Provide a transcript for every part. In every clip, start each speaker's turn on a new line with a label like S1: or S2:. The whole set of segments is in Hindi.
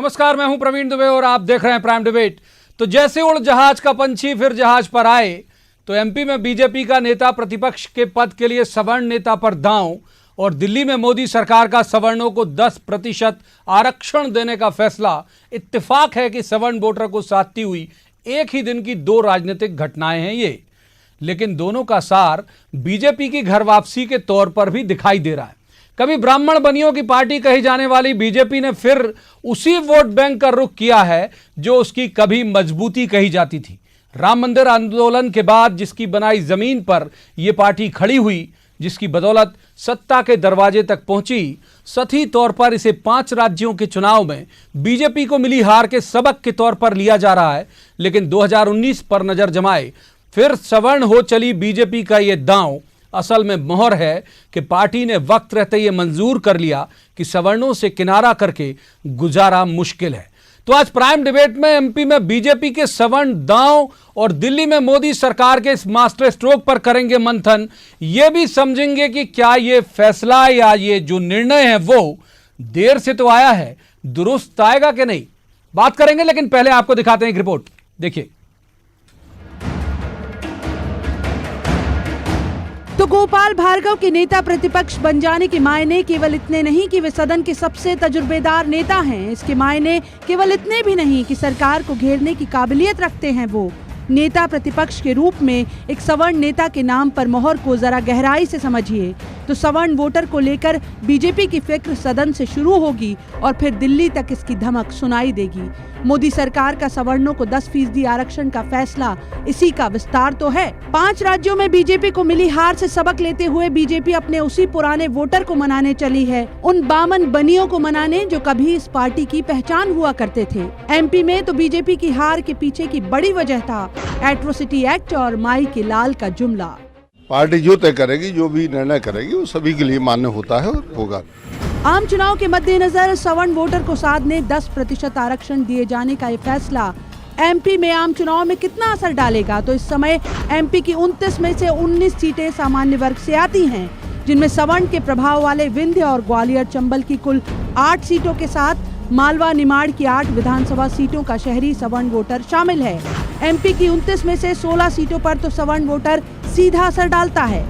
S1: नमस्कार, मैं हूं प्रवीण दुबे और आप देख रहे हैं प्राइम डिबेट। तो जैसे उड़ जहाज का पंछी फिर जहाज पर आए, तो एमपी में बीजेपी का नेता प्रतिपक्ष के पद के लिए सवर्ण नेता पर दांव और दिल्ली में मोदी सरकार का सवर्णों को 10% आरक्षण देने का फैसला। इत्तेफाक है कि सवर्ण वोटर को साधती हुई एक ही दिन की दो राजनीतिक घटनाएं हैं ये, लेकिन दोनों का सार बीजेपी की घर वापसी के तौर पर भी दिखाई दे रहा है। कभी ब्राह्मण बनियों की पार्टी कही जाने वाली बीजेपी ने फिर उसी वोट बैंक का रुख किया है जो उसकी कभी मजबूती कही जाती थी। राम मंदिर आंदोलन के बाद जिसकी बनाई जमीन पर यह पार्टी खड़ी हुई, जिसकी बदौलत सत्ता के दरवाजे तक पहुंची, सही तौर पर इसे 5 राज्यों के चुनाव में बीजेपी को मिली हार के सबक के तौर पर लिया जा रहा है। लेकिन 2019 पर नजर जमाए फिर सवर्ण हो चली बीजेपी का यह दांव असल में मोहर है कि पार्टी ने वक्त रहते ये मंजूर कर लिया कि सवर्णों से किनारा करके गुजारा मुश्किल है। तो आज प्राइम डिबेट में एमपी में बीजेपी के सवर्ण दांव और दिल्ली में मोदी सरकार के इस मास्टर स्ट्रोक पर करेंगे मंथन। ये भी समझेंगे कि क्या ये फैसला या ये जो निर्णय है वो देर से तो आया है, दुरुस्त आएगा कि नहीं, बात करेंगे। लेकिन पहले आपको दिखाते हैं एक रिपोर्ट, देखिए।
S2: तो गोपाल भार्गव के नेता प्रतिपक्ष बन जाने के मायने केवल इतने नहीं कि वे सदन के सबसे तजुर्बेदार नेता हैं, इसके मायने केवल इतने भी नहीं कि सरकार को घेरने की काबिलियत रखते हैं। वो नेता प्रतिपक्ष के रूप में एक सवर्ण नेता के नाम पर मोहर को जरा गहराई से समझिए तो सवर्ण वोटर को लेकर बीजेपी की फिक्र सदन से शुरू होगी और फिर दिल्ली तक इसकी धमक सुनाई देगी। मोदी सरकार का सवर्णों को 10% आरक्षण का फैसला इसी का विस्तार तो है। 5 राज्यों में बीजेपी को मिली हार से सबक लेते हुए बीजेपी अपने उसी पुराने वोटर को मनाने चली है, उन बामन बनियों को मनाने जो कभी इस पार्टी की पहचान हुआ करते थे। एमपी में तो बीजेपी की हार के पीछे की बड़ी वजह था एट्रोसिटी एक्ट और माई के लाल का जुमला।
S3: पार्टी जो तय करेगी, जो भी निर्णय करेगी, वो सभी के लिए मान्य होता है और होगा।
S2: आम चुनाव के मद्देनजर सवर्ण वोटर को साधने 10% आरक्षण दिए जाने का ये फैसला एमपी में आम चुनाव में कितना असर डालेगा? तो इस समय एमपी की 29 में से 19 सीटें सामान्य वर्ग से आती हैं, जिनमें सवर्ण के प्रभाव वाले विंध्य और ग्वालियर चंबल की कुल 8 सीटों के साथ मालवा निमाड़ की 8 विधानसभा सीटों का शहरी सवर्ण वोटर शामिल है। एमपी की 29 में से 16 सीटों पर तो सवर्ण वोटर सीधा असर डालता है।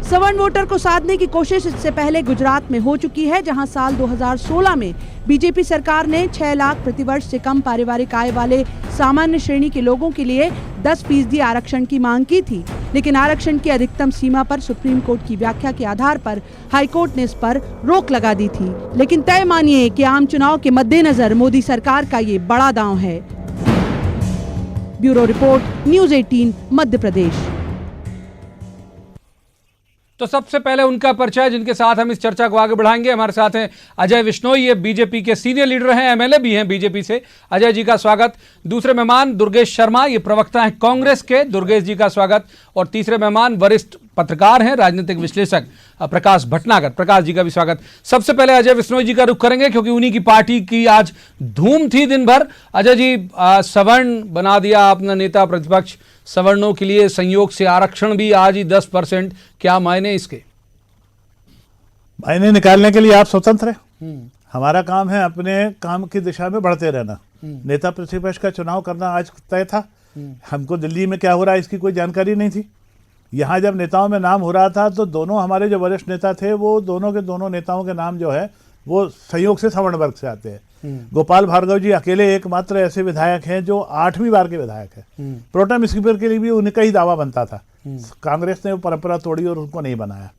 S2: सवर्ण वोटर को साधने की कोशिश इससे पहले गुजरात में हो चुकी है, जहां साल 2016 में बीजेपी सरकार ने 6 लाख प्रतिवर्ष से कम पारिवारिक आय वाले सामान्य श्रेणी के लोगों के लिए 10% आरक्षण की मांग की थी। लेकिन आरक्षण की अधिकतम सीमा पर सुप्रीम कोर्ट की व्याख्या के आधार पर हाईकोर्ट ने इस पर रोक लगा दी थी। लेकिन तय मानिए कि आम चुनाव के मद्देनजर मोदी सरकार का ये बड़ा दांव है। Bureau report, news 18 Madhya Pradesh.
S1: तो सबसे पहले उनका परिचय जिनके साथ हम इस चर्चा को आगे बढ़ाएंगे। हमारे साथ हैं अजय विश्नोई, ये बीजेपी के सीनियर लीडर हैं, एमएलए भी हैं बीजेपी से। अजय जी का स्वागत। दूसरे मेहमान दुर्गेश शर्मा, ये प्रवक्ता हैं कांग्रेस के, दुर्गेश जी का स्वागत। और तीसरे मेहमान वरिष्ठ पत्रकार हैं, राजनीतिक विश्लेषक प्रकाश भटनागर, प्रकाश जी का भी स्वागत। सबसे पहले अजय विश्नोई जी का रुख करेंगे क्योंकि उन्हीं की पार्टी की आज धूम थी दिन भर। अजय जी, सवर्ण बना दिया आपने नेता प्रतिपक्ष, सवर्णों के लिए संयोग से आरक्षण भी आज ही 10%, क्या मायने इसके?
S4: मायने निकालने के लिए आप स्वतंत्र हैं। हमारा काम है अपने काम की दिशा में बढ़ते रहना। नेता प्रतिपक्ष का चुनाव करना आज तय था। हमको दिल्ली में क्या हो रहा है इसकी कोई जानकारी नहीं थी। यहाँ जब नेताओं में नाम हो रहा था तो दोनों हमारे जो वरिष्ठ नेता थे वो दोनों के दोनों नेताओं के नाम जो है वो संयोग से सवर्ण वर्ग से आते हैं। गोपाल भार्गव जी अकेले एकमात्र ऐसे विधायक हैं जो 8वीं बार के विधायक हैं। प्रोटेम स्पीकर के लिए भी उनका ही दावा बनता था। कांग्रेस ने वो परंपरा तोड़ी और उनको नहीं बनाया।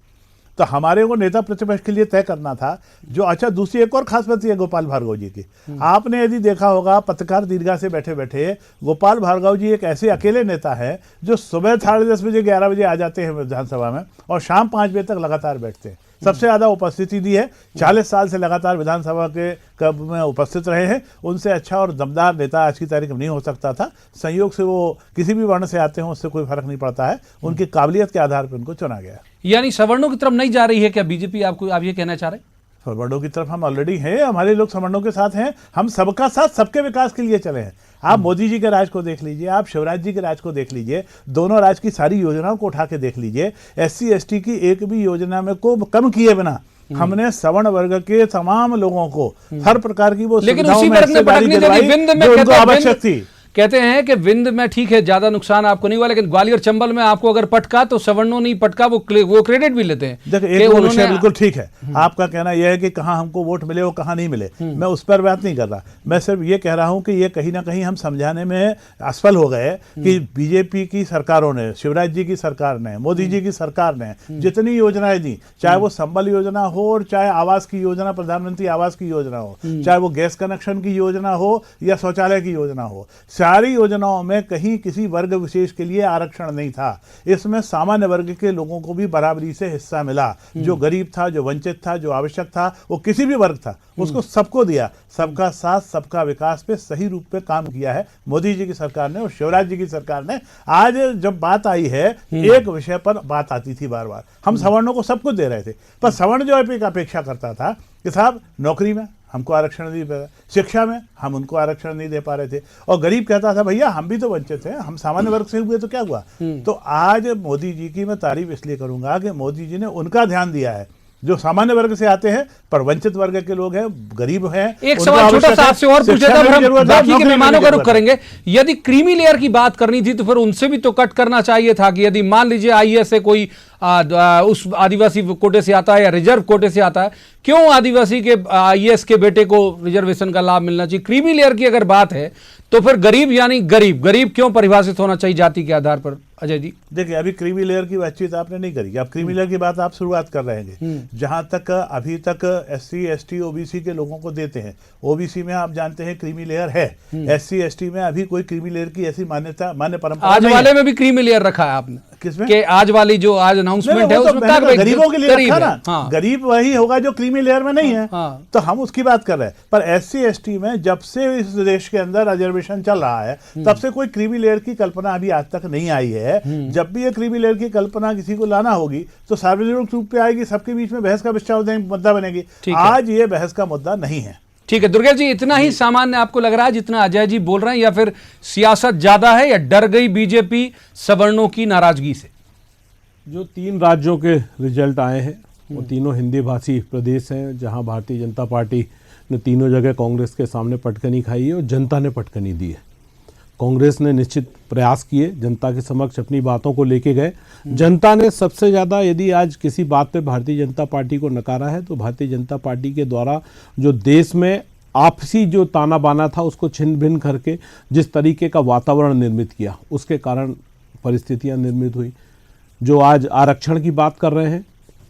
S4: तो हमारे को नेता प्रतिपक्ष के लिए तय करना था जो। अच्छा, दूसरी एक और खास बात है गोपाल भार्गव जी की। आपने यदि देखा होगा पत्रकार दीर्घा से बैठे बैठे, गोपाल भार्गव जी एक ऐसे अकेले नेता है जो सुबह 10:30 बजे 11 बजे आ जाते हैं विधानसभा में और शाम 5 बजे तक लगातार बैठते हैं। सबसे ज्यादा उपस्थिति दी है। 40 साल से लगातार विधानसभा के कब में उपस्थित रहे हैं। उनसे अच्छा और दमदार नेता आज की तारीख में नहीं हो सकता था। संयोग से वो किसी भी वर्ण से आते हों उससे कोई फर्क नहीं पड़ता है, उनकी काबिलियत के आधार पर उनको चुना गया।
S1: यानी सवर्णों की तरफ नहीं जा रही है क्या बीजेपी? आप ये कहना चाह रहे हैं?
S4: सवर्णों की तरफ हम ऑलरेडी हैं। हमारे लोग सवर्णों के साथ हैं। हम सबका साथ सबके विकास के लिए चले हैं। आप मोदी जी के राज को देख लीजिए, आप शिवराज जी के राज को देख लीजिए, दोनों राज की सारी योजनाओं को उठा के देख लीजिए। SC ST की एक भी योजना में को कम किए बिना हमने सवर्ण वर्ग के तमाम लोगों को हर प्रकार की वो
S1: लेकिन
S4: सुविधाओं
S1: उसी
S4: में
S1: वर्ग ने
S4: हिस्सेदारी
S1: भड़कने
S4: दिलवाई
S1: लगी। विंध्य में
S4: जो उनको
S1: कहते हैं
S4: आवश्यक थी।
S1: कहते हैं कि विंध्य में ठीक है ज्यादा नुकसान आपको नहीं हुआ, लेकिन ग्वालियर चंबल में आपको अगर पटका तो सवर्णों नहीं पटका, वो क्रेडिट भी लेते हैं।
S4: देखिए, एक विषय बिल्कुल ठीक है, आपका कहना यह है कि कहां हमको वोट मिले और कहां नहीं मिले, मैं उस पर बात नहीं कर रहा। मैं सिर्फ ये कह रहा हूं कि ये कहीं ना कहीं हम समझाने में असफल हो गए कि बीजेपी की सरकारों ने, शिवराज जी की सरकार ने, मोदी जी की सरकार ने जितनी योजनाएं दी, चाहे वो संबल योजना हो और चाहे आवास की योजना, प्रधानमंत्री आवास की योजना हो, चाहे वो गैस कनेक्शन की योजना हो या शौचालय की योजना हो, सारी योजनाओं में कहीं किसी वर्ग विशेष के लिए आरक्षण नहीं था। इसमें सामान्य वर्ग के लोगों को भी बराबरी से हिस्सा मिला। जो गरीब था, जो वंचित था, जो आवश्यक था, वो किसी भी वर्ग था, उसको सबको दिया। सबका साथ सबका विकास पे सही रूप पे काम किया है मोदी जी की सरकार ने और शिवराज जी की सरकार ने। आज जब बात आई है, एक विषय पर बात आती थी बार बार, हम सवर्णों को सब कुछ दे रहे थे, पर सवर्ण जो अपेक्षा करता था कि साहब नौकरी में हमको आरक्षण नहीं दे पा रहे, शिक्षा में हम उनको आरक्षण नहीं दे पा रहे थे, और गरीब कहता था भैया हम भी तो वंचित हैं, हम सामान्य वर्ग से हुए तो क्या हुआ। तो आज मोदी जी की मैं तारीफ इसलिए करूंगा कि मोदी जी ने उनका ध्यान दिया है, जो सामान्य वर्ग से आते हैं पर वंचित वर्ग के लोग हैं, गरीब हैं।
S1: एक सवाल छोटा सा आपसे और पूछा था, फिर हम बाकी के मेहमानों का रुख करेंगे। यदि क्रीमी लेयर की बात करनी थी तो फिर उनसे भी तो कट करना चाहिए था कि यदि मान लीजिए आईएएस से कोई उस आदिवासी कोटे से आता है या रिजर्व कोटे से आता है, क्यों आदिवासी के आईएएस के बेटे को रिजर्वेशन का लाभ मिलना चाहिए? क्रीमी लेयर की अगर बात है तो फिर गरीब यानी गरीब क्यों परिभाषित होना चाहिए जाति के आधार पर? अजय जी
S4: देखिए, अभी क्रीमी लेयर की बातचीत आपने नहीं करी, अब क्रीमी लेयर की बात आप शुरुआत कर रहे हैं। जहां तक अभी तक एससी एसटी ओबीसी के लोगों को देते हैं, ओबीसी में आप जानते हैं क्रीमी लेयर है, एससी एसटी में अभी कोई क्रीमी लेयर की ऐसी मान्य परंपरा
S1: आज वाले में भी क्रीमी लेयर रखा है आपने?
S4: किसमें?
S1: कि आज वाली जो आज अनाउंसमेंट है उसमें
S4: गरीबों के लिए रखा ना।
S1: हाँ।
S4: गरीब वही होगा जो क्रीमी लेयर में नहीं है।
S1: हाँ।
S4: तो हम उसकी बात कर रहे हैं, पर एससी एसटी में जब से इस देश के अंदर रिजर्वेशन चल रहा है तब से कोई क्रीमी लेयर की कल्पना अभी आज तक नहीं आई है। जब भी ये क्रीमी लेयर की कल्पना किसी को लाना होगी तो सार्वजनिक रूप पे आएगी, सबके बीच में बहस का विषय मुद्दा बनेगी। आज ये बहस का मुद्दा नहीं है।
S1: ठीक है दुर्गेश जी, इतना ही सामान्य आपको लग रहा है जितना अजय जी बोल रहे हैं, या फिर सियासत ज्यादा है या डर गई बीजेपी सवर्णों की नाराजगी से?
S5: जो 3 राज्यों के रिजल्ट आए हैं वो तीनों हिंदी भाषी प्रदेश हैं, जहां भारतीय जनता पार्टी ने तीनों जगह कांग्रेस के सामने पटकनी खाई है और जनता ने पटकनी दी है। कांग्रेस ने निश्चित प्रयास किए, जनता के समक्ष अपनी बातों को लेके गए। जनता ने सबसे ज़्यादा यदि आज किसी बात पे भारतीय जनता पार्टी को नकारा है तो भारतीय जनता पार्टी के द्वारा जो देश में आपसी जो ताना बाना था उसको छिन्न भिन्न करके जिस तरीके का वातावरण निर्मित किया, उसके कारण परिस्थितियां निर्मित हुई। जो आज आरक्षण की बात कर रहे हैं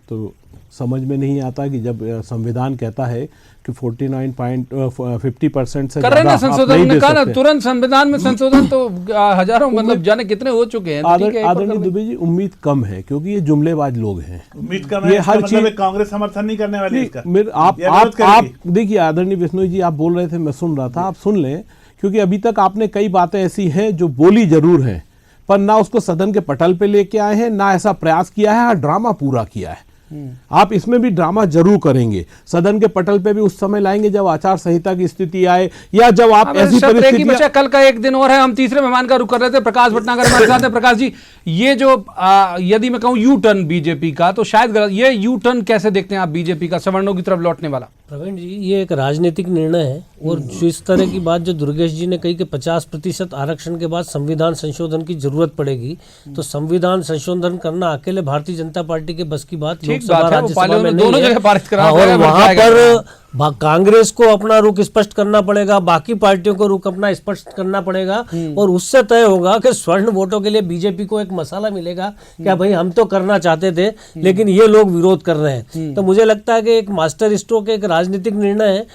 S5: तो समझ में नहीं आता कि जब संविधान कहता है कि 49.50% से
S1: कर रहे हैं संशोधन, उन्होंने कहा ना तुरंत संविधान में संशोधन, तो हजारों मतलब जाने कितने हो चुके हैं।
S5: आदरणीय दुबे जी, उम्मीद कम है क्योंकि ये जुमलेबाज लोग हैं।
S4: उम्मीद कम है, हर चीज कांग्रेस समर्थन नहीं करने वाली इसका।
S5: आप देखिए आदरणीय बिश्नोई जी, आप बोल रहे थे, मैं सुन रहा था, आप सुन लें, क्योंकि अभी तक आपने कई बातें ऐसी हैं जो बोली जरूर हैं पर ना उसको सदन के पटल पे लेके आए हैं, ना ऐसा प्रयास किया है, हाँ ड्रामा पूरा किया है। आप इसमें भी ड्रामा जरूर करेंगे, सदन के पटल पे भी उस समय लाएंगे जब आचार संहिता की स्थिति आए या जब आप ऐसी परिस्थिति।
S1: कल का एक दिन और है, हम तीसरे मेहमान का रुख कर रहे थे, प्रकाश भटनागर हमारे साथ हैं। प्रकाश जी, ये जो यदि मैं कहूं यू टर्न बीजेपी का, तो शायद गलत, ये यू टर्न कैसे देखते हैं आप बीजेपी का सवर्णों की तरफ लौटने वाला?
S6: प्रवीण जी, ये एक राजनीतिक निर्णय है और जो इस तरह की बात जो दुर्गेश जी ने कही कि 50% आरक्षण के बाद संविधान संशोधन की जरूरत पड़ेगी, तो संविधान संशोधन करना अकेले भारतीय जनता पार्टी के बस की बात लोकसभा राज्यसभा में नहीं है। और वहां पर कांग्रेस को अपना रुख स्पष्ट करना पड़ेगा, बाकी पार्टियों को रुख अपना स्पष्ट करना पड़ेगा और उससे तय होगा कि स्वर्ण वोटों के लिए बीजेपी को एक मसाला मिलेगा। क्या भाई हम तो करना चाहते थे लेकिन ये लोग विरोध कर रहे हैं। तो मुझे लगता है कि एक मास्टर स्ट्रोक, एक राजनीतिक निर्णय है।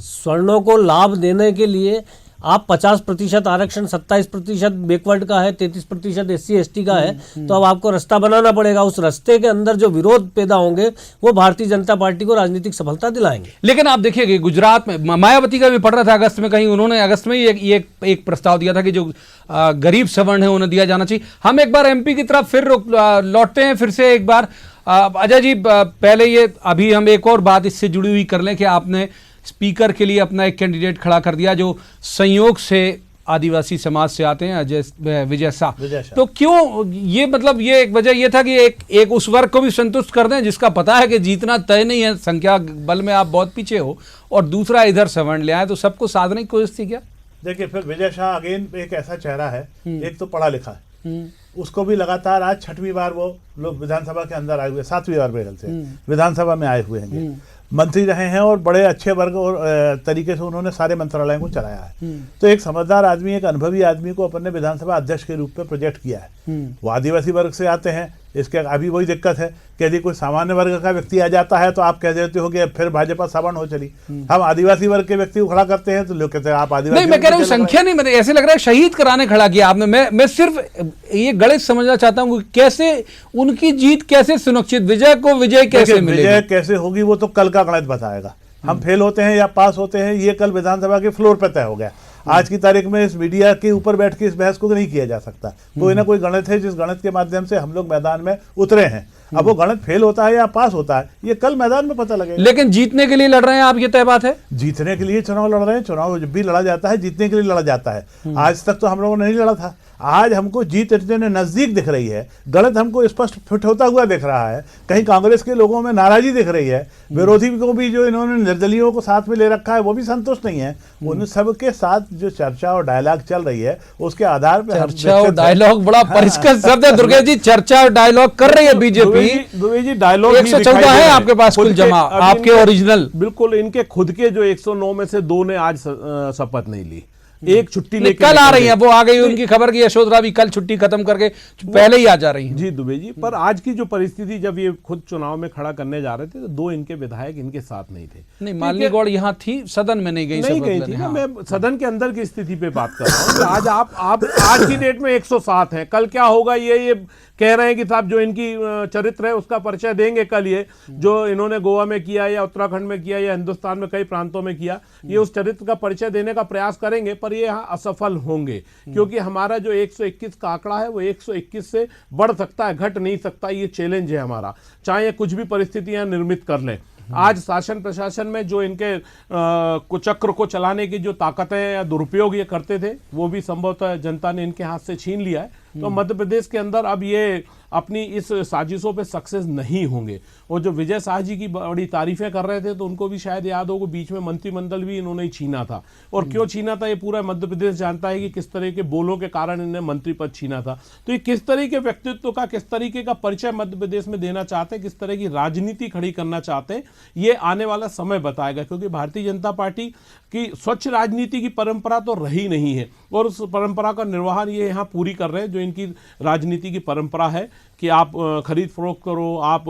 S6: स्वर्णों को लाभ देने के लिए आप 50% आरक्षण, 27% बैकवर्ड का है, 33% SC ST का है, तो अब आपको रास्ता बनाना पड़ेगा। उस रास्ते के अंदर जो विरोध पैदा होंगे वो भारतीय जनता पार्टी को राजनीतिक सफलता दिलाएंगे।
S1: लेकिन आप देखिए गुजरात में मायावती का भी पड़ रहा था अगस्त में, कहीं उन्होंने अगस्त में ही एक प्रस्ताव दिया था कि जो गरीब सवर्ण है उन्हें दिया जाना चाहिए। हम एक बार MP की तरफ फिर लौटते हैं, फिर से एक बार अजय जी, पहले ये अभी हम एक और बात इससे जुड़ी हुई कर लें कि आपने स्पीकर के लिए अपना एक कैंडिडेट खड़ा कर दिया जो संयोग से आदिवासी समाज से आते हैं विजय
S4: विजय
S1: शाह।
S4: शाह।
S1: तो क्यों ये, मतलब ये एक वजह ये था कि एक उस वर्ग को भी संतुष्ट कर दें जिसका पता है कि जीतना तय नहीं है, संख्या बल में आप बहुत पीछे हो, और दूसरा इधर सवर्ण ले आए, तो सबको साधने की कोशिश थी क्या?
S4: देखिए, फिर विजय शाह अगेन एक ऐसा चेहरा है, एक तो पढ़ा लिखा है, उसको भी लगातार आज 6वीं बार वो लोग विधानसभा के अंदर आए हुए, 7वीं बार मेरे ख्याल से विधानसभा में आए हुए हैं, मंत्री रहे हैं और बड़े अच्छे वर्ग और तरीके से उन्होंने सारे मंत्रालयों को चलाया है। तो एक समझदार आदमी, एक अनुभवी आदमी को अपन ने विधानसभा अध्यक्ष के रूप में प्रोजेक्ट किया है। वो आदिवासी वर्ग से आते हैं, इसके अभी वही दिक्कत है कि यदि कोई सामान्य वर्ग का व्यक्ति आ जाता है तो आप कह देते हो कि फिर भाजपा सवर्ण हो चली। हम आदिवासी वर्ग के व्यक्ति को खड़ा करते हैं तो लोग कहते हैं आप आदिवासी।
S1: नहीं, मैं कह रहा हूँ संख्या नहीं, मैंने ऐसे लग रहा है शहीद कराने खड़ा किया आपने। मैं सिर्फ ये गणित समझना चाहता हूँ, कैसे उनकी जीत कैसे सुनिश्चित, विजय को विजय कैसे मिलेगी?
S4: विजय कैसे होगी वो तो कल का गणित बताएगा। हम फेल होते हैं या पास होते हैं ये कल विधानसभा के फ्लोर पे तय हो गया। आज की तारीख में इस मीडिया के ऊपर बैठ के इस बहस को नहीं किया जा सकता। कोई ना कोई गणित है जिस गणित के माध्यम से हम लोग मैदान में उतरे हैं। अब वो गणित फेल होता है या पास होता है ये कल मैदान में पता लगेगा।
S1: लेकिन जीतने के लिए लड़ रहे हैं आप, ये तय बात है।
S4: जीतने के लिए चुनाव लड़ रहे हैं, चुनाव जब भी लड़ा जाता है जीतने के लिए लड़ा जाता है। आज तक तो हम लोगों ने नहीं लड़ा था, आज हमको जीत इतने नजदीक दिख रही है, गलत हमको स्पष्ट फिट होता हुआ दिख रहा है। कहीं कांग्रेस के लोगों में नाराजी दिख रही है, विरोधी को भी जो इन्होंने निर्दलीयों को साथ में ले रखा है वो भी संतुष्ट नहीं है। उन सबके साथ जो चर्चा और डायलॉग चल रही है उसके आधार पर
S1: चर्चा और डायलॉग बड़ा परिष्कृत शब्द है दुर्गेश जी। चर्चा और डायलॉग कर रही है बीजेपी।
S5: दुबे जी डायलॉग
S1: 114 है आपके पास कुल जमा, आपके ओरिजिनल।
S5: बिल्कुल, इनके खुद के जो 109 में से 2 ने आज शपथ नहीं ली, एक छुट्टी लेके
S1: कल आ रही है। वो आ गई उनकी खबर की यशोधरा भी कल छुट्टी खत्म करके पहले ही आ जा रही है।
S5: जी दुबे जी, पर आज की जो परिस्थिति, जब ये खुद चुनाव में खड़ा करने जा रहे थे तो 2 इनके विधायक इनके साथ नहीं थे।
S1: नहीं, मालिनी गौड़ यहाँ थी, सदन में नहीं गई
S5: थी। हाँ। मैं सदन के अंदर की स्थिति पे बात कर रहा हूँ। आज आप आज की डेट में 107 हैं, कल क्या होगा ये कह रहे हैं कि साहब जो इनकी चरित्र है उसका परिचय देंगे कल। ये जो इन्होंने गोवा में किया या उत्तराखंड में किया या हिंदुस्तान में कई प्रांतों में किया, ये उस चरित्र का परिचय देने का प्रयास करेंगे, पर ये यहाँ असफल होंगे, क्योंकि हमारा जो 121 का आंकड़ा है वो 121 से बढ़ सकता है, घट नहीं सकता। ये चैलेंज है हमारा, चाहे ये कुछ भी परिस्थितियां निर्मित कर लें। आज शासन प्रशासन में जो इनके कुचक्र को चलाने की जो ताकतें या दुरुपयोग ये करते थे वो भी संभवतः जनता ने इनके हाथ से छीन लिया है। तो मध्य प्रदेश के अंदर अब ये अपनी इस साजिशों पे सक्सेस नहीं होंगे। और जो विजय शाह जी की बड़ी तारीफें कर रहे थे तो उनको भी शायद याद होगा, बीच में मंत्रिमंडल भी इन्होंने छीना था। और क्यों छीना था ये पूरा मध्य प्रदेश जानता है कि किस तरह के बोलों के कारण इन्हें मंत्री पद छीना था। तो ये किस तरह के व्यक्तित्व का, किस तरीके का परिचय मध्य प्रदेश में देना चाहते हैं, किस तरह की राजनीति खड़ी करना चाहते हैं, ये आने वाला समय बताएगा। क्योंकि भारतीय जनता पार्टी की स्वच्छ राजनीति की परंपरा तो रही नहीं है, और उस परंपरा का निर्वहन ये यहाँ पूरी कर रहे हैं। जो इनकी राजनीति की परंपरा है कि आप खरीद फरोख्त करो, आप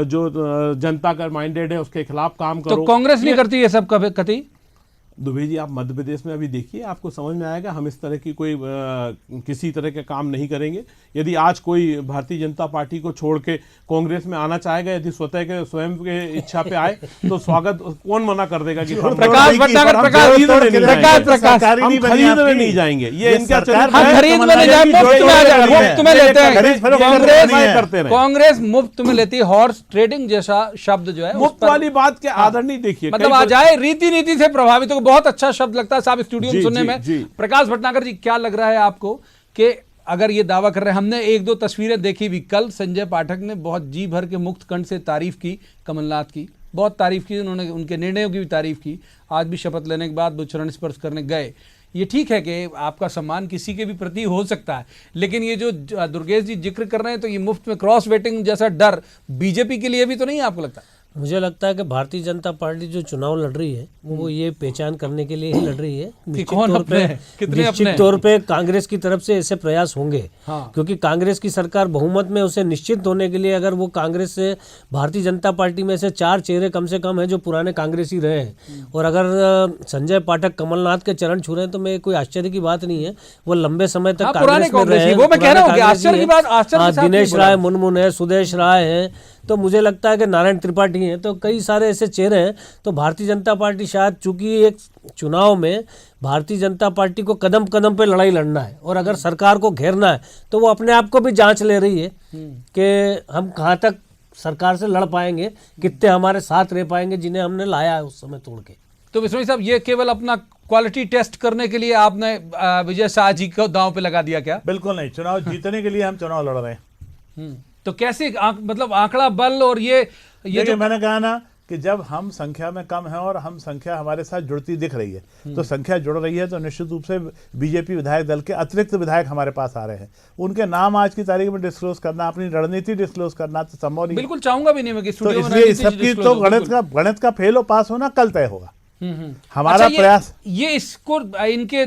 S5: जो जनता का माइंडेड है उसके खिलाफ काम करो।
S1: तो कांग्रेस नहीं करती ये सब कभी?
S5: दुबे जी, आप मध्य प्रदेश में अभी देखिए, आपको समझ में आएगा। हम इस तरह की कोई किसी तरह के काम नहीं करेंगे। यदि आज कोई भारतीय जनता पार्टी को छोड़ के कांग्रेस में आना चाहेगा, यदि स्वतः के स्वयं के इच्छा पे आए तो स्वागत, कौन मना कर देगा कि
S1: प्रकाश भट्टागर
S5: हम खरीदने नहीं जाएंगे। ये इनका
S1: कांग्रेस मुफ्त में लेती हॉर्स ट्रेडिंग जैसा शब्द जो है,
S5: मुफ्त वाली बात के आदर नहीं देखिए,
S1: मतलब आ जाए रीति नीति से प्रभावित हो। बहुत अच्छा शब्द लगता है साहब स्टूडियो में सुनने में। प्रकाश भटनागर जी, क्या लग रहा है आपको कि अगर ये दावा कर रहे हैं, हमने 1-2 तस्वीरें देखी भी, कल संजय पाठक ने बहुत जी भर के मुक्त कंठ से तारीफ की कमलनाथ की, बहुत तारीफ की उन्होंने, उनके निर्णयों की भी तारीफ की। आज भी शपथ लेने के बाद वो चरण स्पर्श करने गए। ये ठीक है कि आपका सम्मान किसी के भी प्रति हो सकता है, लेकिन ये जो दुर्गेश जी जिक्र कर रहे हैं, तो ये मुफ्त में क्रॉस वेटिंग जैसा डर बीजेपी के लिए भी तो नहीं है आपको लगता?
S6: मुझे लगता है कि भारतीय जनता पार्टी जो चुनाव लड़ रही है वो ये पहचान करने के लिए ही लड़ रही है। निश्चित तौर पे कांग्रेस की तरफ से ऐसे प्रयास होंगे। हाँ। क्योंकि कांग्रेस की सरकार बहुमत में उसे निश्चित होने के लिए, अगर वो कांग्रेस से, भारतीय जनता पार्टी में से 4 चेहरे कम से कम है जो पुराने कांग्रेसी रहे हैं, और अगर संजय पाठक कमलनाथ के चरण छू रहे हैं तो मैं कोई आश्चर्य की बात नहीं है। वो लंबे समय तक कांग्रेस में रहे हैं। दिनेश राय मुनमुन है, सुदेश राय है, तो मुझे लगता है कि नारायण त्रिपाठी हैं, तो कई सारे ऐसे चेहरे हैं। तो भारतीय जनता पार्टी शायद, चूंकि एक चुनाव में भारतीय जनता पार्टी को कदम कदम पे लड़ाई लड़ना है और अगर सरकार को घेरना है, तो वो अपने आप को भी जांच ले रही है कि हम कहाँ तक सरकार से लड़ पाएंगे, कितने हमारे साथ रह पाएंगे जिन्हें हमने लाया है उस समय तोड़ के।
S1: तो बिश्नोई साहब, ये केवल अपना क्वालिटी टेस्ट करने के लिए आपने विजय शाह जी को दांव पे लगा दिया क्या?
S4: बिल्कुल नहीं, चुनाव जीतने के लिए हम चुनाव लड़ रहे हैं।
S1: तो कैसे मतलब आंकड़ा बल और ये
S4: देखिए, मैंने कहा ना कि जब हम संख्या में कम हैं और हम संख्या हमारे साथ जुड़ती दिख रही है, तो संख्या जुड़ रही है, तो निश्चित रूप से बीजेपी विधायक दल के अतिरिक्त विधायक हमारे पास आ रहे हैं। उनके नाम आज की तारीख में डिस्क्लोज करना, अपनी रणनीति डिस्क्लोज करना तो संभव नहीं।
S1: बिल्कुल चाहूंगा भी नहीं मैं कि
S4: तो
S1: स्टूडियो में
S4: इसलिए
S1: रणनीति
S4: सबकी
S1: disclose
S4: तो
S1: हो,
S4: गणित का फेल और पास होना कल तय होगा। हमारा
S1: अच्छा,
S4: प्रयास
S1: ये इसको इनके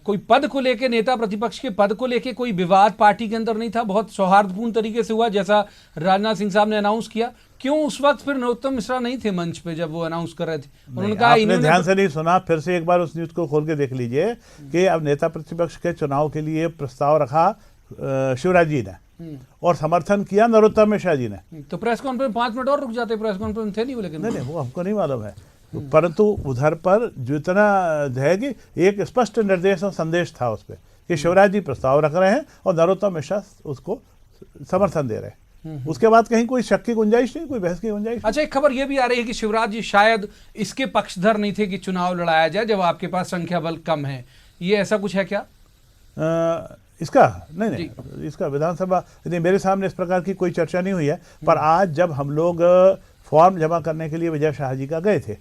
S1: कोई पद को लेके, नेता प्रतिपक्ष के पद को लेके कोई विवाद पार्टी के अंदर नहीं था? बहुत सौहार्दपूर्ण तरीके से हुआ, जैसा राजनाथ सिंह साहब ने अनाउंस किया। क्यों उस वक्त फिर नरोत्तम मिश्रा नहीं थे मंच पे जब वो अनाउंस कर रहे थे? उन्होंने कहा,
S4: आपने ध्यान से नहीं सुना, फिर से एक बार उस न्यूज को खोल के देख लीजिए कि अब नेता प्रतिपक्ष के चुनाव के लिए प्रस्ताव रखा शिवराज जी ने और समर्थन किया नरोत्तम मिश्रा जी ने।
S1: तो प्रेस कॉन्फ्रेंस 5 मिनट और रुक जाते, प्रेस कॉन्फ्रेंस थे नहीं वो, लेकिन
S4: नहीं वो हमको नहीं मालूम है, परंतु उधर पर जितना है कि एक स्पष्ट निर्देश और संदेश था उस पर कि शिवराज जी प्रस्ताव रख रहे हैं और नरोत्तम मिश्रा उसको समर्थन दे रहे हैं। उसके बाद कहीं कोई शक की गुंजाइश नहीं, कोई बहस की गुंजाइश नहीं।
S1: अच्छा, एक खबर यह भी आ रही है कि शिवराज जी शायद इसके पक्षधर नहीं थे कि चुनाव लड़ाया जाए जब आपके पास संख्या बल कम है। ये ऐसा कुछ है क्या?
S4: इसका नहीं, इसका विधानसभा नहीं, मेरे सामने इस प्रकार की कोई चर्चा नहीं हुई है। पर आज जब हम लोग फॉर्म जमा करने के लिए विजय शाह जी का गए थे,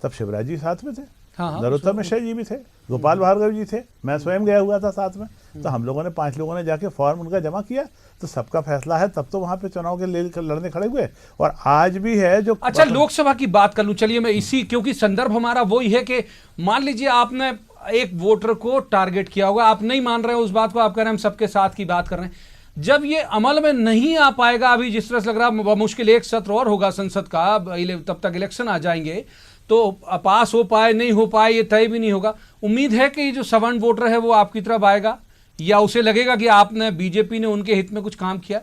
S4: तब शिवराज जी साथ में थे, नरोत्तम मिश्रा जी भी थे, गोपाल भार्गव जी थे, मैं स्वयं गया हुआ था साथ में। तो हम लोगों ने 5 लोगों ने जाके फॉर्म उनका जमा किया, तो सबका फैसला है, तब तो वहां पे चुनाव के लिए लड़ने खड़े हुए। और आज भी है जो
S1: अच्छा, लोकसभा की बात कर लूं, चलिए मैं इसी, क्योंकि संदर्भ हमारा वही है कि मान लीजिए आपने एक वोटर को टारगेट किया होगा, आप नहीं मान रहे हो उस बात को, आप कह रहे हैं हम सबके साथ की बात कर रहे हैं। जब ये अमल में नहीं आ पाएगा, अभी जिस तरह से लग रहा मुश्किल 1 सत्र और होगा संसद का, तब तक इलेक्शन आ जाएंगे, तो पास हो पाए नहीं हो पाए ये तय भी नहीं होगा। उम्मीद है कि ये जो सवर्ण वोटर है वो आपकी तरफ आएगा, या उसे लगेगा कि आपने, बीजेपी ने उनके हित में कुछ काम किया?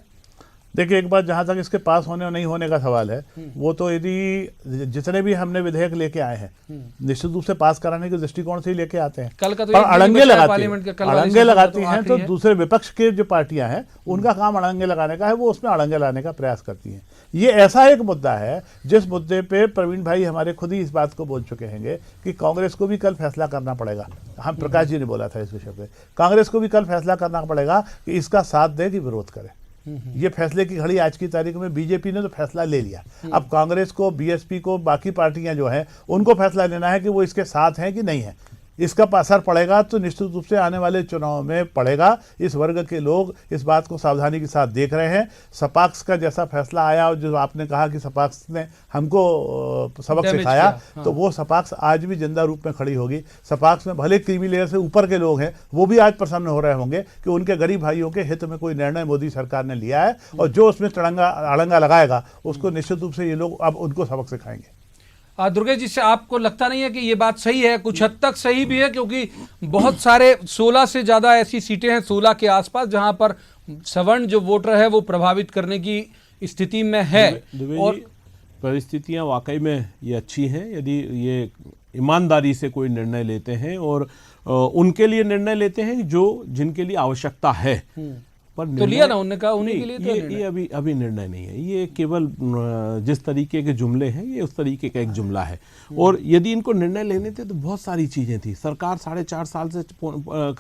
S4: देखिए, एक बात जहाँ तक इसके पास होने और नहीं होने का सवाल है, वो तो यदि जितने भी हमने विधेयक लेके आए हैं, निश्चित रूप से पास कराने के दृष्टिकोण से ही लेके आते हैं।
S1: कल का तो
S4: पर अड़ंगे लगाती हैं
S1: तो
S4: तो दूसरे विपक्ष के जो पार्टियां हैं उनका काम अड़ंगे लगाने का है, वो उसमें अड़ंगे लाने का प्रयास करती हैं। ये ऐसा एक मुद्दा है जिस मुद्दे पे प्रवीण भाई हमारे खुद ही इस बात को बोल चुके हैं कि कांग्रेस को भी कल फैसला करना पड़ेगा। हम प्रकाश जी ने बोला था इस विषय पे, कांग्रेस को भी कल फैसला करना पड़ेगा कि इसका साथ दे कि विरोध करे। ये फैसले की घड़ी आज की तारीख में बीजेपी ने तो फैसला ले लिया, अब कांग्रेस को, बीएसपी को, बाकी पार्टियां जो हैं उनको फैसला लेना है कि वो इसके साथ हैं कि नहीं है। इसका असर पड़ेगा तो निश्चित रूप से आने वाले चुनाव में पड़ेगा। इस वर्ग के लोग इस बात को सावधानी के साथ देख रहे हैं। सपाक्स का जैसा फैसला आया और जो आपने कहा कि सपाक्स ने हमको सबक सिखाया, हाँ। तो वो सपाक्स आज भी जिंदा रूप में खड़ी होगी। सपाक्स में भले क्रीमी लेयर से ऊपर के लोग हैं, वो भी आज प्रसन्न हो रहे होंगे कि उनके गरीब भाइयों के हित में कोई निर्णय मोदी सरकार ने लिया है, और जो उसमें अड़ंगा लगाएगा उसको निश्चित रूप से ये लोग अब उनको सबक सिखाएंगे।
S1: दुर्गेश जी, से आपको लगता नहीं है कि ये बात सही है? कुछ हद तक सही भी है, क्योंकि बहुत सारे 16 से ज़्यादा ऐसी सीटें हैं, 16 के आसपास, जहां पर सवर्ण जो वोटर है वो प्रभावित करने की स्थिति में है। और
S5: परिस्थितियां वाकई में ये अच्छी हैं यदि ये ईमानदारी से कोई निर्णय लेते हैं और उनके लिए निर्णय लेते हैं जो जिनके लिए आवश्यकता है।
S1: तो लिया ना उन्होंने कहा, उन्हीं के लिए तो
S5: ये अभी निर्णय नहीं है। ये केवल जिस तरीके के जुमले हैं ये उस तरीके का एक जुमला है। और यदि इनको निर्णय लेने थे तो बहुत सारी चीज़ें थी। सरकार 4.5 साल से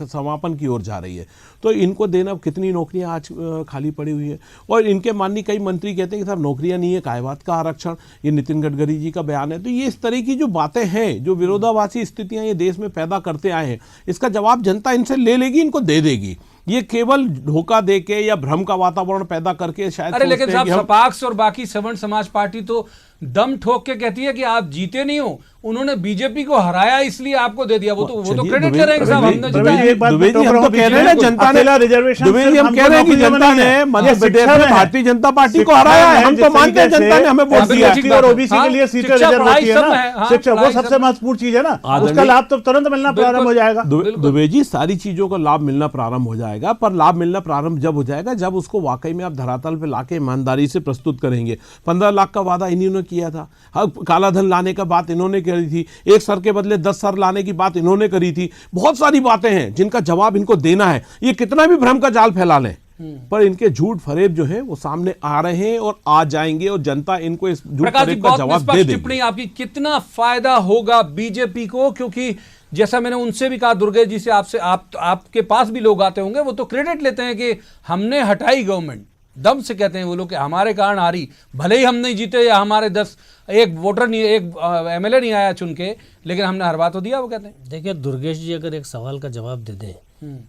S5: समापन की ओर जा रही है, तो इनको देना, कितनी नौकरियां आज खाली पड़ी हुई हैं। और इनके माननीय कई मंत्री कहते हैं कि साहब नौकरियां नहीं है, काय बात का आरक्षण, ये नितिन गडकरी जी का बयान है। तो ये इस तरह की जो बातें हैं, जो विरोधाभासी स्थितियां ये देश में पैदा करते आए हैं, इसका जवाब जनता इनसे ले लेगी, इनको दे देगी। ये केवल धोखा देके या भ्रम का वातावरण पैदा करके शायद।
S1: अरे लेकिन साहब, सपाक्स और बाकी सवर्ण समाज पार्टी तो दम ठोक के कहती है कि आप जीते नहीं हो, उन्होंने बीजेपी को हराया इसलिए आपको दे दिया। वो तो क्रेडिट ले रहे हैं साहब, हमने
S5: दुबे जी हम तो कह रहे हैं जनता ने, दुबे जी हम कह रहे हैं कि जनता ने मध्य प्रदेश में भारतीय जनता पार्टी को हराया है। हम तो मानते हैं जनता ने हमें वोट दिया।
S4: और ओबीसी के लिए सीटें रिजर्व होती है ना, शिक्षा वो सबसे महत्वपूर्ण चीज है ना, उसका लाभ तो तुरंत मिलना प्रारंभ हो जाएगा।
S5: दुबे जी, सारी चीजों का लाभ मिलना प्रारंभ हो जाएगा, पर लाभ मिलना प्रारंभ जब हो जाएगा जब उसको वाकई में आप धरातल पे लाके ईमानदारी से प्रस्तुत करेंगे। 15 लाख का वादा इन्होंने किया था, काला धन लाने का बात इन्होंने करी थी, 1 सर के बदले 10 सर लाने की बात इन्होंने करी थी। बहुत सारी बातें हैं जिनका जवाब इनको देना है। ये कितना भी भ्रम का जाल फैला लें, पर इनके झूठ फरेब जो है वो सामने आ रहे हैं और आ जाएंगे और जनता इनको इस झूठ
S1: प्रकाश जी,
S5: फरेब का
S1: बहुत
S5: जवाब दे
S1: निष्पक्ष
S5: देगी।
S1: टिप्पणी आपकी। कितना फायदा होगा बीजेपी को, क्योंकि जैसा मैंने उनसे भी कहा, दुर्गेश जी से, आपसे, आपके पास भी लोग आते होंगे, वो तो क्रेडिट लेते हैं कि हमने हटाई गवर्नमेंट, दम से कहते हैं वो लोग कि हमारे कारण हारी, भले ही हम नहीं जीते या हमारे 10 एक वोटर नहीं, एक एमएलए नहीं आया चुन के, लेकिन हमने हरवा तो दिया, वो कहते हैं।
S6: देखिए दुर्गेश जी, अगर एक सवाल का जवाब दे दें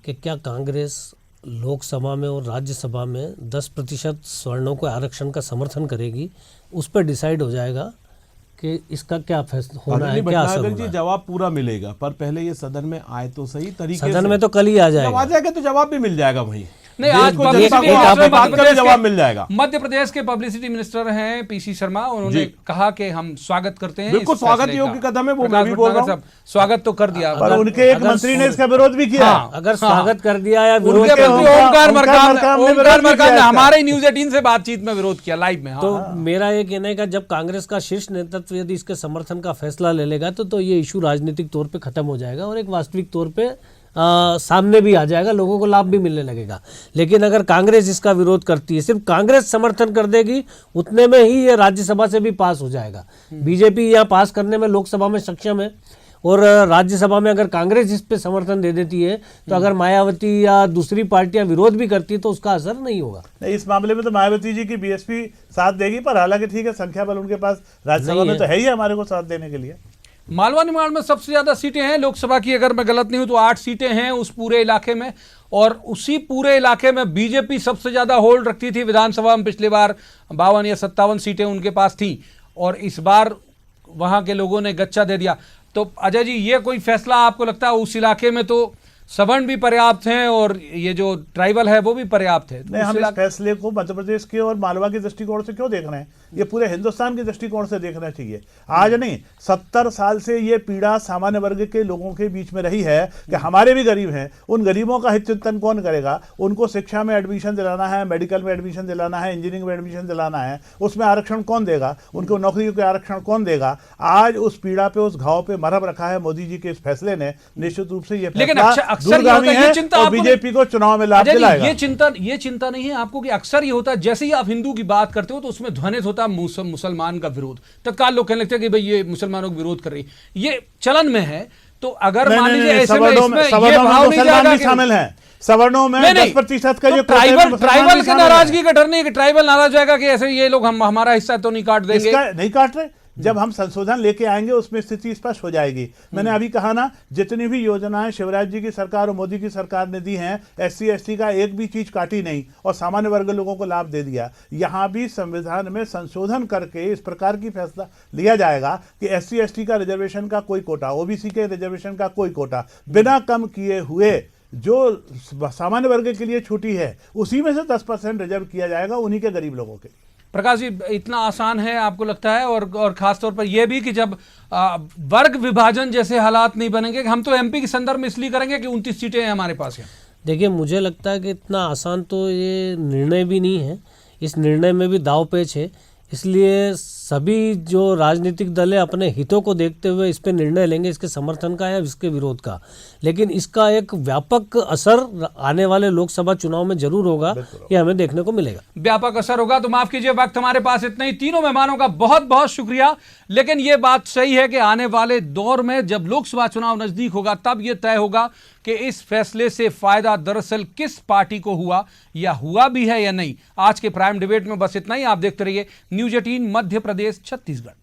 S6: कि क्या कांग्रेस लोकसभा में और राज्यसभा में 10% स्वर्णों को आरक्षण का समर्थन करेगी, उस पर डिसाइड हो जाएगा कि इसका क्या फैसला होना है, क्या असर
S5: भटनागर
S6: होना
S5: जी,
S6: है।
S5: जवाब पूरा मिलेगा, पर पहले ये सदन में आए तो सही तरीके से।
S6: सदन में तो कल ही आ
S5: जब आ
S6: जाएगा।
S5: जाएगा तो जवाब भी मिल जाएगा वहीं।
S1: नहीं, आज
S5: को
S1: पब्लिसिटी
S5: जनता को
S1: मिनिस्टर
S5: आपसे बात
S1: मध्य
S5: करके
S1: प्रदेश
S5: जवाब
S1: के-
S5: मिल जाएगा।
S1: मध्य प्रदेश के पब्लिसिटी मिनिस्टर हैं पीसी शर्मा, उन्होंने
S5: जी।
S1: कहा कि हम स्वागत करते हैं।
S5: बिल्कुल
S1: इस फैसले
S5: स्वागत योग्य
S1: का।
S5: कदम है, वो मैं
S1: प्रकाश
S5: भी बोल रहा
S1: भटनागर
S5: हूं।
S1: साहब, स्वागत तो कर दिया।
S4: पर उनके एक मंत्री ने इसका विरोध भी किया।
S1: हाँ,
S6: अगर स्वागत कर दिया या विरोध
S1: उनके
S6: कर
S1: मंत्री
S6: दिया,
S1: ओमकार
S4: ओमकार
S1: मरकाम
S4: मरकाम ने
S1: ओमकार
S4: विरोध भी
S1: मरकाम
S4: किया
S1: ने
S4: इसका।
S1: हमारे न्यूज 18 से बातचीत में विरोध किया लाइव में। हाँ।
S6: तो मेरा ये कहना है कि जब कांग्रेस का शीर्ष नेतृत्व यदि इसके समर्थन का फैसला ले लेगा तो ये इशू राजनीतिक तौर पे खत्म हो जाएगा और एक वास्तविक तौर पे सामने भी आ जाएगा, लोगों को लाभ भी मिलने लगेगा। लेकिन अगर कांग्रेस इसका विरोध करती है, सिर्फ कांग्रेस समर्थन कर देगी, उतने में ही ये राज्यसभा से भी पास हो जाएगा। बीजेपी यहाँ पास करने में लोकसभा में सक्षम है और राज्यसभा में अगर कांग्रेस इस पे समर्थन दे देती है तो अगर मायावती या दूसरी पार्टियां विरोध भी करती है तो उसका असर नहीं होगा।
S4: नहीं, इस मामले में तो मायावती जी की बीएसपी साथ देगी, पर हालांकि ठीक है, संख्या बल उनके पास राज्यसभा में तो है ही हमारे को साथ देने के लिए।
S1: मालवा निमाड़ में सबसे ज्यादा सीटें हैं लोकसभा की, अगर मैं गलत नहीं हूं तो 8 सीटें हैं उस पूरे इलाके में, और उसी पूरे इलाके में बीजेपी सबसे ज्यादा होल्ड रखती थी। विधानसभा में पिछली बार 52 या 57 सीटें उनके पास थी और इस बार वहां के लोगों ने गच्चा दे दिया। तो अजय जी, ये कोई फैसला आपको लगता है उस इलाके में तो सवर्ण भी पर्याप्त हैं और ये जो ट्राइबल है वो भी पर्याप्त है? तो
S4: नहीं,
S1: उस
S4: हम इस
S1: इलाके-
S4: फैसले को मध्य प्रदेश के और मालवा के दृष्टिकोण से क्यों देख रहे हैं? ये पूरे हिंदुस्तान के दृष्टिकोण से देखना चाहिए। आज नहीं, 70 साल से ये पीड़ा सामान्य वर्ग के लोगों के बीच में रही है कि हमारे भी गरीब हैं, उन गरीबों का हित चिंतन कौन करेगा? उनको शिक्षा में एडमिशन दिलाना है, मेडिकल में एडमिशन दिलाना है, इंजीनियरिंग में एडमिशन दिलाना है, उसमें आरक्षण कौन देगा? उनको नौकरियों के आरक्षण कौन देगा? आज उस पीड़ा पे, उस घाव पे मरहम रखा है मोदी जी के इस फैसले ने। निश्चित रूप से ये
S1: लेकिन
S4: फैसला
S1: अक्सर ये
S4: दूरगामी
S1: होता है, ये
S4: है
S1: चिंता
S4: और
S1: आपको
S4: बीजेपी को चुनाव में लाभ
S1: अजय जी,
S4: दिलाएगा।
S1: ये चिंता नहीं है आपको कि अक्सर ये होता है जैसे ही आप हिंदू की बात करते हो तो उसमें ध्वनित होता है मुसलमान का विरोध। तत्काल लोग कहने लगते हैं कि भाई ये मुसलमानों का विरोध कर रही है। ये चलन में है, तो अगर मान लीजिए ऐसे में इसमें ये भाव नहीं
S4: मुसलमान
S1: जाएगा
S4: भी शामिल हैं। सवर्णों में 10% का जो
S1: ट्राइबल के नाराजगी का डर नहीं कि ट्राइबल नाराज जाएगा कि ऐसे ये लोग हम हमारा हिस्सा तो नहीं काट देंगे।
S4: इसका नहीं काट रहे। जब हम संशोधन लेके आएंगे उसमें स्थिति स्पष्ट हो जाएगी। मैंने अभी कहा ना, जितनी भी योजनाएं शिवराज जी की सरकार और मोदी की सरकार ने दी हैं, SC ST का एक भी चीज काटी नहीं और सामान्य वर्ग लोगों को लाभ दे दिया। यहां भी संविधान में संशोधन करके इस प्रकार की फैसला लिया जाएगा कि SC ST का रिजर्वेशन का कोई कोटा, OBC के रिजर्वेशन का कोई कोटा बिना कम किए हुए जो सामान्य वर्ग के लिए छूटी है उसी में से 10% रिजर्व किया जाएगा उन्हीं के गरीब लोगों के।
S1: प्रकाश जी, इतना आसान है आपको लगता है? और खास तौर पर यह भी कि जब वर्ग विभाजन जैसे हालात नहीं बनेंगे, हम तो MP के संदर्भ में इसलिए करेंगे कि 29 सीटें हैं हमारे पास।
S6: देखिए, मुझे लगता है कि इतना आसान तो ये निर्णय भी नहीं है। इस निर्णय में भी दाव पेच है, इसलिए सभी जो राजनीतिक दल है अपने हितों को देखते हुए इस पे निर्णय लेंगे, इसके समर्थन का या इसके विरोध का। लेकिन इसका एक व्यापक असर आने वाले लोकसभा चुनाव में जरूर होगा, ये हमें देखने को मिलेगा।
S1: व्यापक असर होगा। तो माफ कीजिए, वक्त हमारे पास इतना ही। तीनों मेहमानों का बहुत बहुत शुक्रिया। लेकिन यह बात सही है कि आने वाले दौर में जब लोकसभा चुनाव नजदीक होगा तब यह तय होगा कि इस फैसले से फायदा दरअसल किस पार्टी को हुआ या हुआ भी है या नहीं। आज के प्राइम डिबेट में बस इतना ही। आप देखते रहिए न्यूज 18 मध्य प्रदेश छत्तीसगढ़।